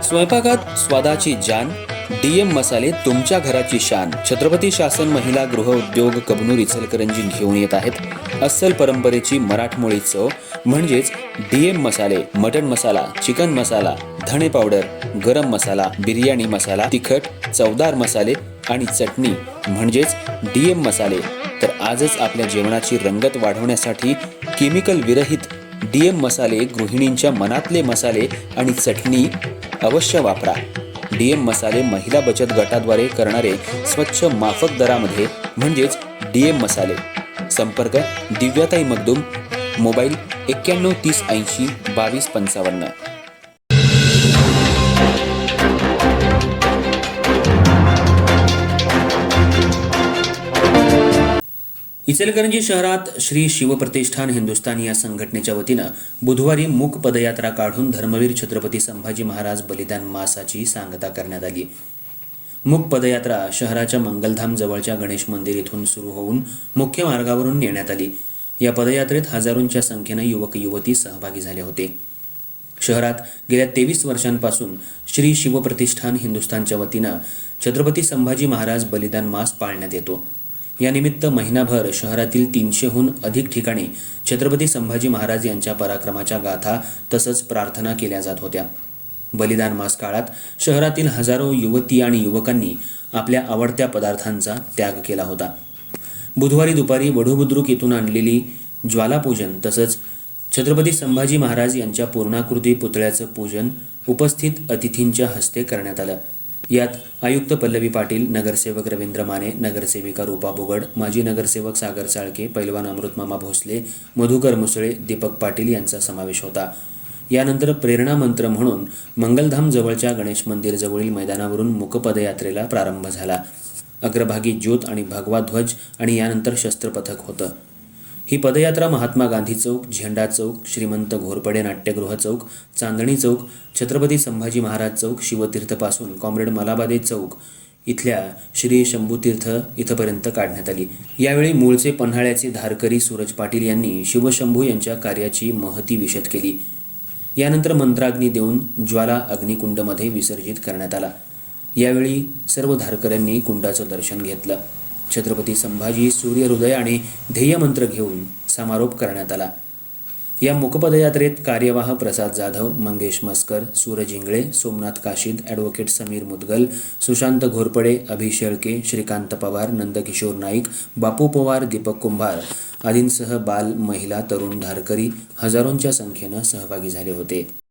स्वयंपाकात स्वादाची जान, डीएम मसाले तुमच्या घराची शान. छत्रपती शासन महिला गृह उद्योग कबनूर इचलकरंजी घेऊन येत आहेत अस्सल परंपरेची मराठमोळी चव म्हणजेच डीएम मसाले. मटन मसाला, चिकन मसाला, धणे पावडर, गरम मसाला, बिर्याणी मसाला, तिखट चवदार मसाले आणि चटणी म्हणजेच डीएम मसाले. तर आजच आपल्या जेवणाची रंगत वाढवण्यासाठी केमिकल विरहित डीएम मसाले, गृहिणींच्या मनातले मसाले आणि चटणी अवश्य वापरा. डीएम मसाले महिला बचत गटाद्वारे करणारे स्वच्छ माफक दरामध्ये म्हणजेच डीएम मसाले. संपर्क दिव्याताई मगदूम, मोबाईल 91 30 80 22 55. इचलकरंजी शहरात श्री शिवप्रतिष्ठान हिंदुस्थानी या संघटनेच्या वतीनं बुधवारी मूक पदयात्रा काढून धर्मवीर छत्रपती संभाजी महाराज बलिदान मासाची सांगता करण्यात आली. मूक पदयात्रा शहराच्या मंगलधाम जवळच्या गणेश मंदिर येथून सुरू होऊन मुख्य मार्गावरून नेण्यात आली. या पदयात्रेत हजारोंच्या संख्येने युवक युवती सहभागी झाले होते. शहरात गेल्या 23 वर्षांपासून श्री शिवप्रतिष्ठान हिंदुस्थानच्या वतीनं छत्रपती संभाजी महाराज बलिदान मास पाळण्यात येतो. यानिमित्त महिनाभर शहरातील 300हून अधिक ठिकाणी छत्रपती संभाजी महाराज यांच्या पराक्रमाच्या गाथा तसंच प्रार्थना केल्या जात होत्या. बलिदान मास काळात शहरातील हजारो युवती आणि युवकांनी आपल्या आवडत्या पदार्थांचा त्याग केला होता. बुधवारी दुपारी वढूबुद्रुक येथून आणलेली ज्वालापूजन तसंच छत्रपती संभाजी महाराज यांच्या पूर्णाकृती पुतळ्याचं पूजन उपस्थित अतिथींच्या हस्ते करण्यात आलं. यात आयुक्त पल्लवी पाटील, नगरसेवक रवींद्र माने, नगरसेविका रूपा बुगड, माजी नगरसेवक सागर चाळके, पैलवान अमृतमामा भोसले, मधुकर मुसळे, दीपक पाटील यांचा समावेश होता. यानंतर प्रेरणा मंत्र म्हणून मंगलधाम जवळच्या गणेश मंदिर जवळील मैदानावरून मूक पदयात्रेला प्रारंभ झाला. अग्रभागी ज्योत आणि भगवा ध्वज आणि यानंतर शस्त्रपथक होतं. ही पदयात्रा महात्मा गांधी चौक, झेंडा चौक, श्रीमंत घोरपडे नाट्यगृह चौक, चांदणी चौक, छत्रपती संभाजी महाराज चौक, शिवतीर्थपासून कॉम्रेड मलाबादे चौक इथल्या श्री शंभूतीर्थ इथपर्यंत काढण्यात आली. यावेळी मूळचे पन्हाळ्याचे धारकरी सूरज पाटील यांनी शिवशंभू यांच्या कार्याची महती विशद केली. यानंतर मंत्राग्नी देऊन ज्वाला अग्निकुंडमध्ये विसर्जित करण्यात आला. यावेळी सर्व धारकऱ्यांनी कुंडाचं दर्शन घेतलं. छत्रपती संभाजी, सूर्यहृदय आणि ध्येयमंत्र घेऊन समारोप करण्यात आला. या मूकपदयात्रेत कार्यवाह प्रसाद जाधव, मंगेश मस्कर, सूरज इंगळे, सोमनाथ काशीद, ॲडव्होकेट समीर मुदगल, सुशांत घोरपडे, अभि शेळके, श्रीकांत पवार, नंदकिशोर नाईक, बापू पवार, दीपक कुंभार आदींसह बाल, महिला, तरुण धारकरी हजारोंच्या संख्येनं सहभागी झाले होते.